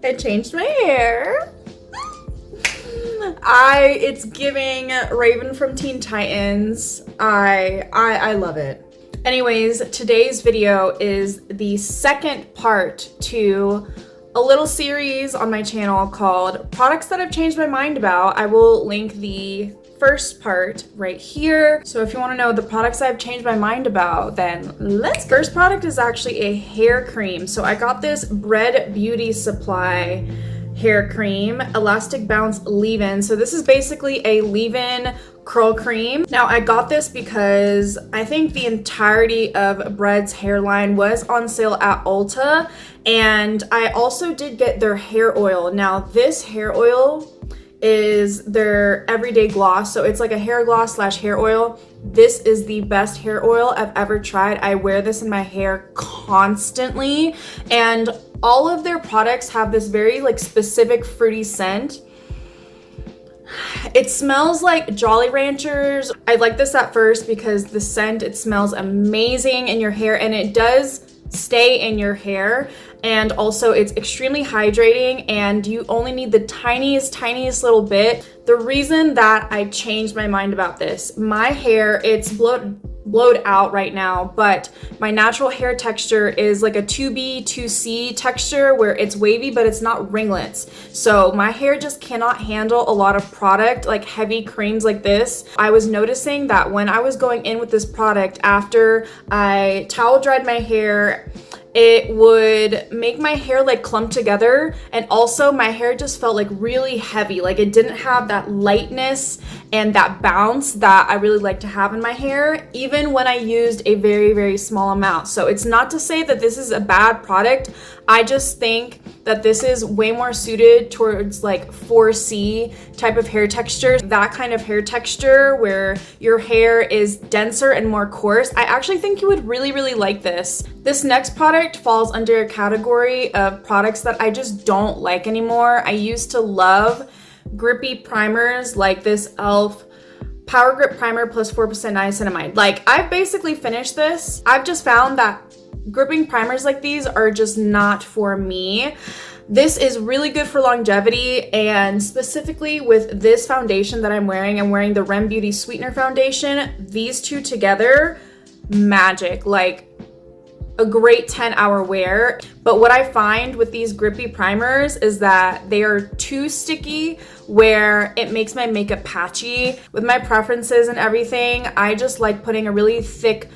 I changed my hair. It's giving Raven from Teen Titans. I love it. Anyways, today's video is the second part to a little series on my channel called Products That I've Changed My Mind About. I will link the first part right here. So if you want to know the products I've changed my mind about, then First product is actually a hair cream. So I got this Bread Beauty Supply hair cream, Elastic Bounce Leave-In. So this is basically a leave-in curl cream. Now I got this because I think the entirety of Bread's hairline was on sale at Ulta, and I also did get their hair oil. Now this hair oil is their everyday gloss, so it's like a hair gloss slash hair oil. This is the best hair oil I've ever tried. I wear this in my hair constantly, and all of their products have this very like specific fruity scent. It smells like Jolly Ranchers. I like this at first because the scent, it smells amazing in your hair, and it does stay in your hair, and also it's extremely hydrating, and you only need the tiniest little bit. The reason that I changed my mind about this, my hair, it's blowed out right now, but my natural hair texture is like a 2B, 2C texture where it's wavy, but it's not ringlets. So my hair just cannot handle a lot of product, like heavy creams like this. I was noticing that when I was going in with this product, after I towel dried my hair, it would make my hair like clump together, and also my hair just felt like really heavy. Like it didn't have that lightness and that bounce that I really like to have in my hair, even when I used a very small amount. So it's not to say that this is a bad product. I just think that this is way more suited towards like 4C type of hair texture, that kind of hair texture where your hair is denser and more coarse. I actually think you would really like this. This next product falls under a category of products that I just don't like anymore. I used to love grippy primers like this e.l.f. Power Grip Primer plus 4% niacinamide. Like, I've basically finished this. I've just found that gripping primers like these are just not for me. This is really good for longevity, and specifically with this foundation that I'm wearing the Rem Beauty Sweetener Foundation. These two together, magic. Like, a great 10-hour wear. But what I find with these grippy primers is that they are too sticky, where it makes my makeup patchy. With my preferences and everything, I just like putting a really thick,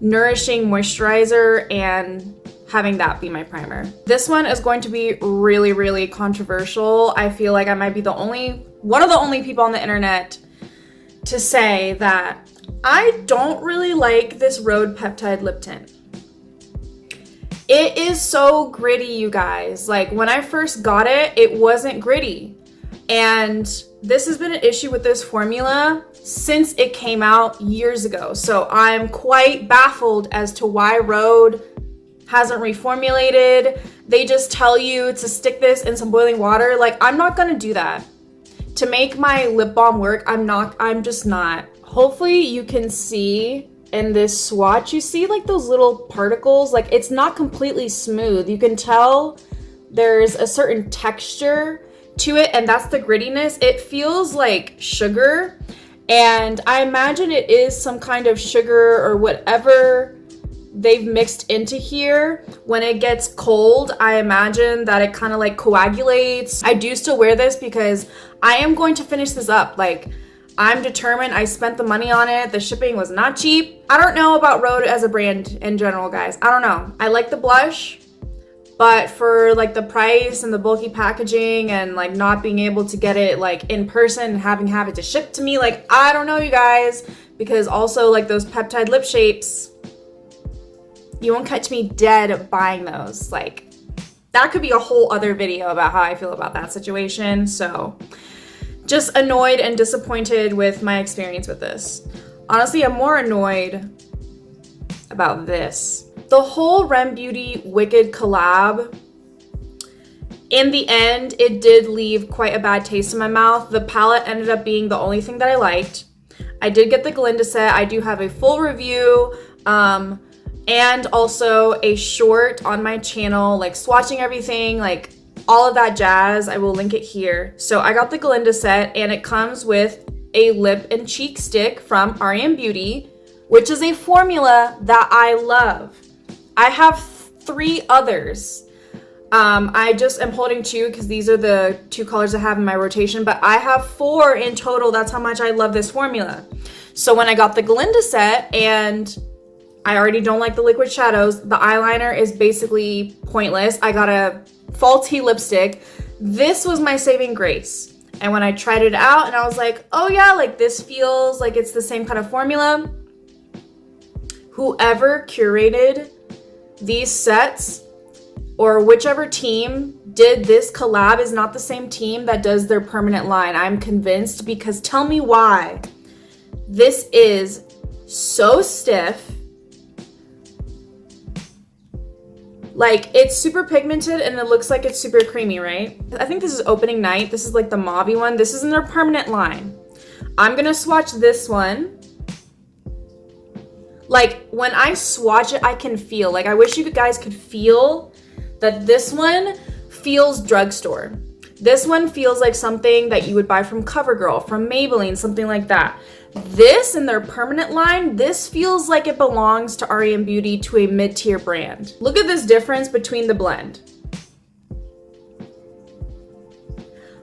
nourishing moisturizer and having that be my primer. This one is going to be really controversial. I feel like I might be one of the only people on the internet to say that I don't really like this Rhode Peptide Lip Tint. It is so gritty, you guys. Like, when I first got it, it wasn't gritty. And this has been an issue with this formula since it came out years ago. So I'm quite baffled as to why Rhode hasn't reformulated. They just tell you to stick this in some boiling water. Like, I'm not gonna do that. To make my lip balm work, I'm just not. Hopefully you can see in this swatch, you see like those little particles, like it's not completely smooth. You can tell there's a certain texture to it, and that's the grittiness. It feels like sugar, and I imagine it is some kind of sugar or whatever they've mixed into here. When it gets cold, I imagine that it kind of like coagulates. I do still wear this because I am going to finish this up. Like, I'm determined. I spent the money on it. The shipping was not cheap. I don't know about Rhode as a brand in general, guys. I don't know. I like the blush, but for like the price and the bulky packaging and like not being able to get it like in person and have it to ship to me, like, I don't know, you guys, because also like those peptide lip shapes, you won't catch me dead buying those. Like, that could be a whole other video about how I feel about that situation. So just annoyed and disappointed with my experience with this. Honestly, I'm more annoyed about this. The whole Rem Beauty Wicked collab, in the end, it did leave quite a bad taste in my mouth. The palette ended up being the only thing that I liked. I did get the Glinda set. I do have a full review and also a short on my channel, like swatching everything, like all of that jazz. I will link it here. So I got the Glinda set, and it comes with a lip and cheek stick from REM Beauty, which is a formula that I love. I have 3 others. I just am holding 2 because these are the 2 colors I have in my rotation, but I have 4 in total. That's how much I love this formula. So when I got the Glinda set, and I already don't like the liquid shadows, the eyeliner is basically pointless. I got a faulty lipstick. This was my saving grace. And when I tried it out and I was like, oh yeah, like this feels like it's the same kind of formula. Whoever curated these sets, or whichever team did this collab, is not the same team that does their permanent line. I'm convinced, because tell me why. This is so stiff. Like, it's super pigmented and it looks like it's super creamy, right? I think this is opening night. This is like the mauve-y one. This is in their permanent line. I'm gonna swatch this one. Like, when I swatch it, I can feel, like, I wish you guys could feel that this one feels drugstore. This one feels like something that you would buy from Covergirl, from Maybelline, something like that. This, in their permanent line, this feels like it belongs to REM Beauty, to a mid-tier brand. Look at this difference between the blend.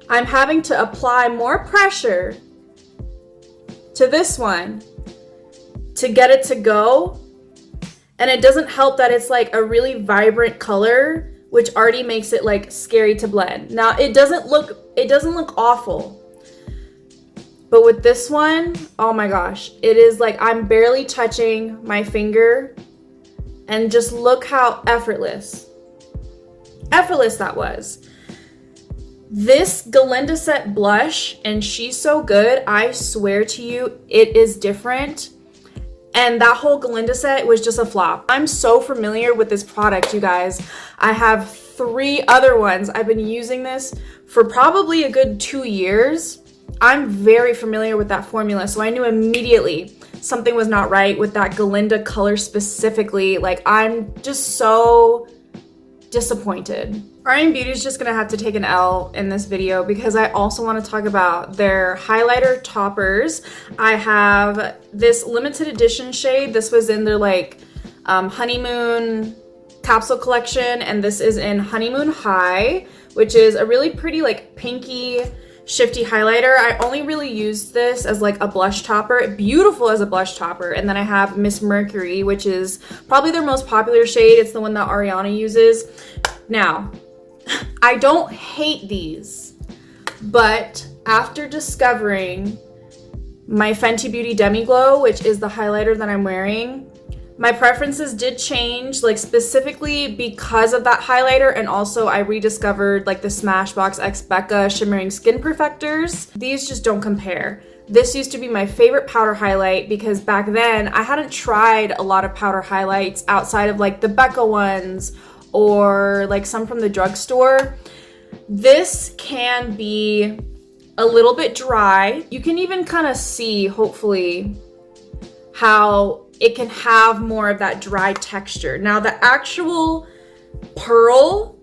I'm having to apply more pressure to this one to get it to go. And it doesn't help that it's like a really vibrant color, which already makes it like scary to blend. Now, it doesn't look awful. But with this one, oh my gosh, it is like I'm barely touching my finger, and just look how effortless that was. This Glinda set blush, and She's So Good, I swear to you, it is different. And that whole Glinda set was just a flop. I'm so familiar with this product, you guys. I have 3 other ones. I've been using this for probably a good 2 years. I'm very familiar with that formula, so I knew immediately something was not right with that Glinda color specifically. Like, I'm just so disappointed. REM Beauty is just gonna have to take an L in this video, because I also want to talk about their highlighter toppers. I have this limited edition shade. This was in their like honeymoon capsule collection, and this is in Honeymoon High, which is a really pretty like pinky shifty highlighter. I only really used this as like a blush topper, beautiful as a blush topper. And then I have Miss Mercury, which is probably their most popular shade. It's the one that Ariana uses. Now, I don't hate these, but after discovering my Fenty Beauty Demi Glow, which is the highlighter that I'm wearing, my preferences did change, like specifically because of that highlighter. And also I rediscovered like the Smashbox X Becca Shimmering Skin Perfectors. These just don't compare. This used to be my favorite powder highlight, because back then I hadn't tried a lot of powder highlights outside of like the Becca ones or like some from the drugstore. This can be a little bit dry. You can even kind of see, hopefully, how it can have more of that dry texture. Now, the actual pearl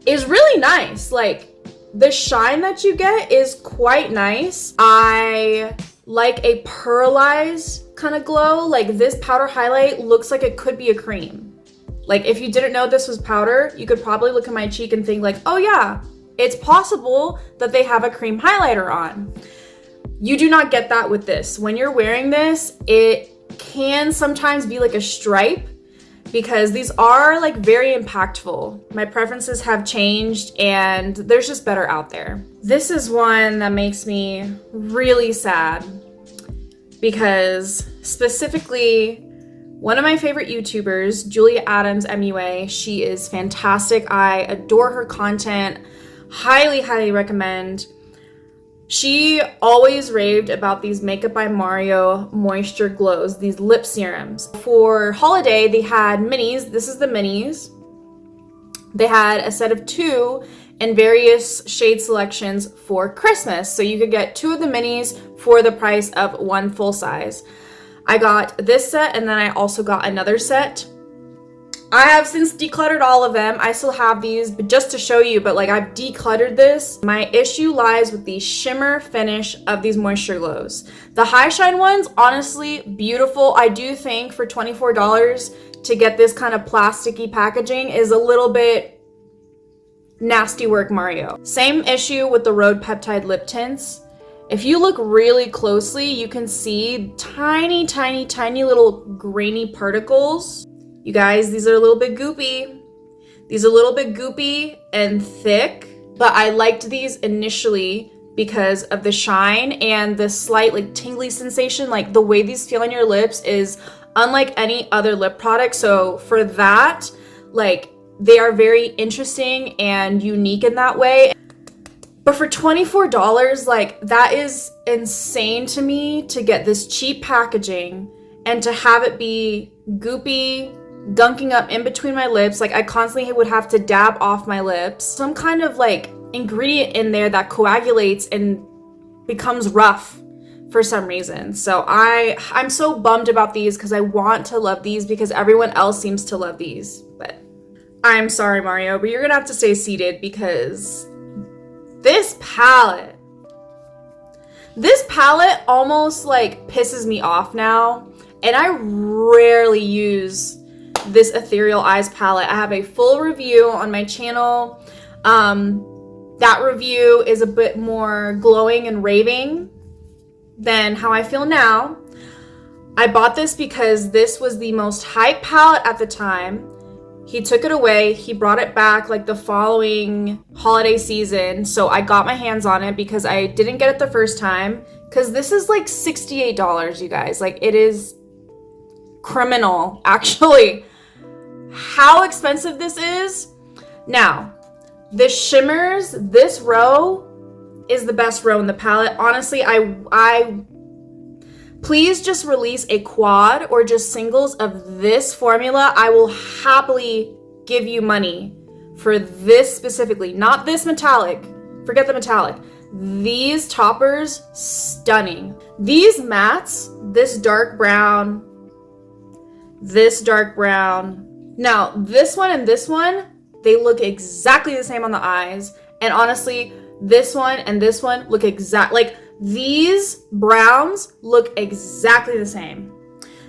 is really nice. Like, the shine that you get is quite nice. I like a pearlized kind of glow. Like, this powder highlight looks like it could be a cream. Like, if you didn't know this was powder, you could probably look at my cheek and think like, oh yeah, it's possible that they have a cream highlighter on. You do not get that with this. When you're wearing this, it can sometimes be like a stripe, because these are like very impactful. My preferences have changed, and there's just better out there. This is one that makes me really sad, because specifically one of my favorite YouTubers, Julia Adams MUA, she is fantastic. I adore her content. Highly, highly recommend. She always raved about these Makeup by Mario Moisture Glows, these lip serums. For holiday, they had minis. This is the minis. They had a set of 2 in various shade selections for Christmas. So you could get 2 of the minis for the price of 1 full size. I got this set, and then I also got another set. I have since decluttered all of them. I still have these, but just to show you, but like I've decluttered this. My issue lies with the shimmer finish of these Moisture Glows. The High Shine ones, honestly, beautiful. I do think for $24 to get this kind of plasticky packaging is a little bit nasty work, Mario. Same issue with the Rhode Peptide lip tints. If you look really closely, you can see tiny, tiny, tiny little grainy particles. You guys, these are a little bit goopy. These are a little bit goopy and thick, but I liked these initially because of the shine and the slight like tingly sensation. Like the way these feel on your lips is unlike any other lip product. So for that, like they are very interesting and unique in that way. But for $24, like that is insane to me to get this cheap packaging and to have it be goopy, gunking up in between my lips. Like I constantly would have to dab off my lips. Some kind of like ingredient in there that coagulates and becomes rough for some reason. So I'm so bummed about these because I want to love these because everyone else seems to love these. But I'm sorry, Mario, but you're gonna have to stay seated because this palette almost like pisses me off now. And I rarely use this Ethereal Eyes palette. I have a full review on my channel. That review is a bit more glowing and raving than how I feel now. I bought this because this was the most hyped palette at the time. He took it away. He brought it back like the following holiday season. So I got my hands on it because I didn't get it the first time. Because this is like $68, you guys. Like it is criminal, actually, how expensive this is. Now, the shimmers, this row is the best row in the palette. Honestly, I please just release a quad or just singles of this formula. I will happily give you money for this specifically, not this metallic. Forget the metallic. These toppers, stunning. These mattes, this dark brown, this dark brown. Now, this one and this one, they look exactly the same on the eyes. And honestly, this one and this one look like these browns look exactly the same.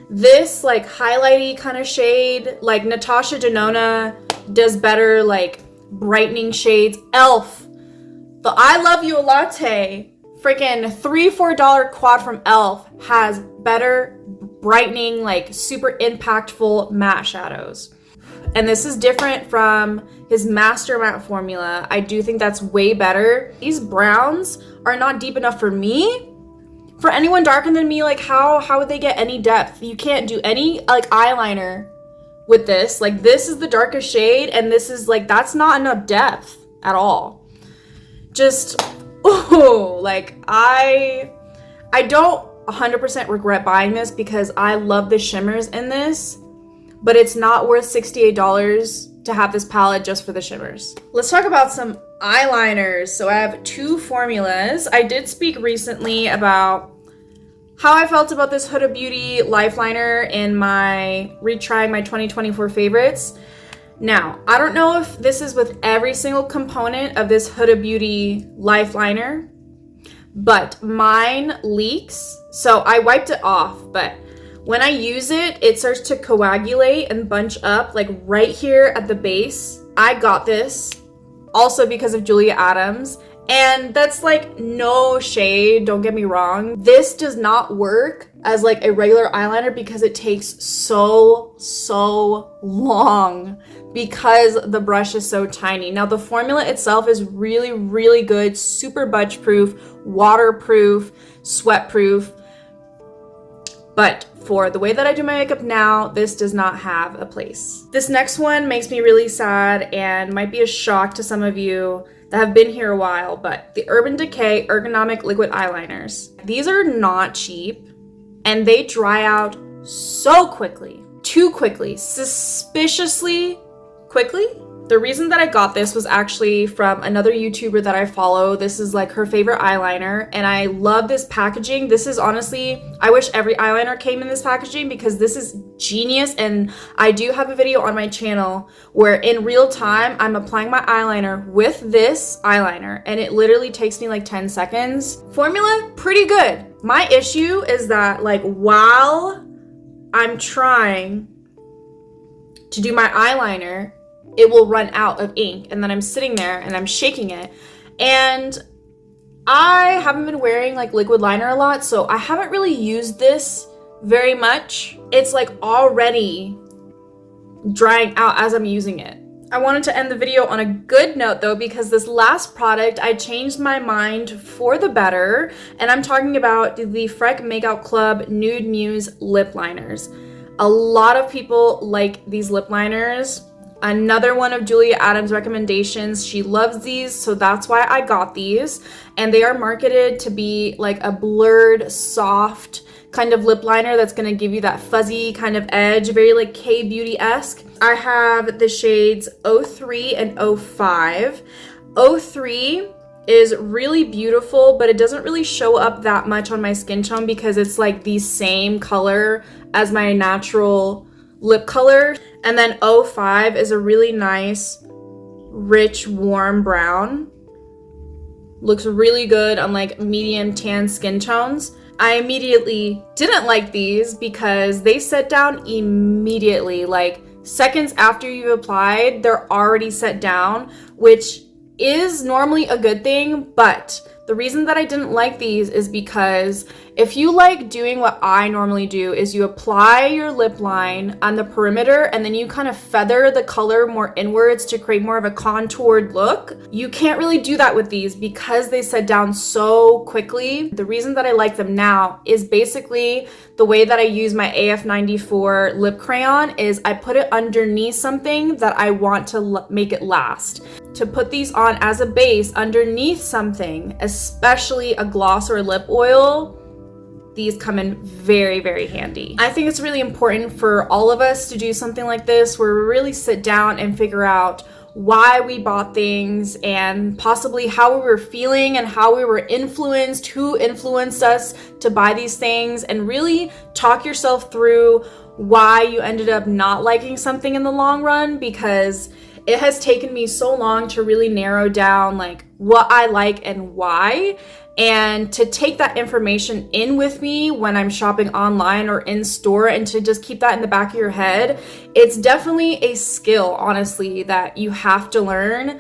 This like highlighty kind of shade, like Natasha Denona does better like brightening shades. Elf, the I Love You Latte, freaking $3-4 quad from Elf has better brightening, like super impactful matte shadows. And this is different from his Master Matte formula. I do think that's way better. These browns are not deep enough for me. For anyone darker than me, like how would they get any depth? You can't do any like eyeliner with this. Like this is the darkest shade and this is like, that's not enough depth at all. Just, oh, like I don't 100% regret buying this because I love the shimmers in this. But it's not worth $68 to have this palette just for the shimmers. Let's talk about some eyeliners. So I have two formulas. I did speak recently about how I felt about this Huda Beauty Lifeliner in my retrying my 2024 favorites. Now, I don't know if this is with every single component of this Huda Beauty Lifeliner, but mine leaks. So I wiped it off, but when I use it, it starts to coagulate and bunch up like right here at the base. I got this also because of Julia Adams, and that's like no shade, don't get me wrong. This does not work as like a regular eyeliner because it takes so long because the brush is so tiny. Now the formula itself is really, really good, super budge proof, waterproof, sweat proof. But for the way that I do my makeup now, this does not have a place. This next one makes me really sad and might be a shock to some of you that have been here a while, but the Urban Decay Ergonomic Liquid Eyeliners. These are not cheap and they dry out so quickly, too quickly, suspiciously quickly. The reason that I got this was actually from another YouTuber that I follow. This is like her favorite eyeliner, and I love this packaging. This is honestly, I wish every eyeliner came in this packaging because this is genius. And I do have a video on my channel where in real time I'm applying my eyeliner with this eyeliner, and it literally takes me like 10 seconds. Formula, pretty good. My issue is that like while I'm trying to do my eyeliner, it will run out of ink, and then I'm sitting there and I'm shaking it. And I haven't been wearing like liquid liner a lot, so I haven't really used this very much. It's like already drying out as I'm using it. I wanted to end the video on a good note though, because this last product, I changed my mind for the better, and I'm talking about the Freck Makeout Club Nude Muse lip liners. A lot of people like these lip liners. Another one of Julia Adams' recommendations. She loves these, so that's why I got these. And they are marketed to be like a blurred, soft kind of lip liner that's gonna give you that fuzzy kind of edge, very like K-beauty-esque. I have the shades 03 and 05. 03 is really beautiful, but it doesn't really show up that much on my skin tone because it's like the same color as my natural lip color. And then 05 is a really nice, rich, warm brown. Looks really good on like medium tan skin tones. I immediately didn't like these because they set down immediately. Like seconds after you've applied, they're already set down, which is normally a good thing, but the reason that I didn't like these is because if you like doing what I normally do is you apply your lip line on the perimeter and then you kind of feather the color more inwards to create more of a contoured look. You can't really do that with these because they set down so quickly. The reason that I like them now is basically the way that I use my AF94 lip crayon is I put it underneath something that I want to make it last. To put these on as a base underneath something, especially a gloss or a lip oil, these come in very, very handy. I think it's really important for all of us to do something like this where we really sit down and figure out why we bought things and possibly how we were feeling and how we were influenced, who influenced us to buy these things, and really talk yourself through why you ended up not liking something in the long run, because it has taken me so long to really narrow down like what I like and why, and to take that information in with me when I'm shopping online or in store, and to just keep that in the back of your head. It's definitely a skill, honestly, that you have to learn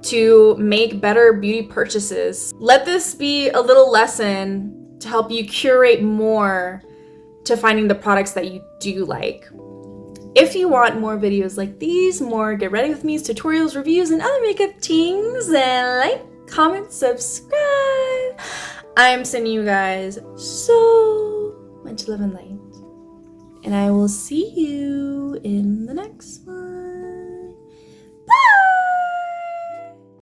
to make better beauty purchases. Let this be a little lesson to help you curate more to finding the products that you do like. If you want more videos like these, more get ready with me's tutorials, reviews, and other makeup things, then like, comment, subscribe. I'm sending you guys so much love and light, and I will see you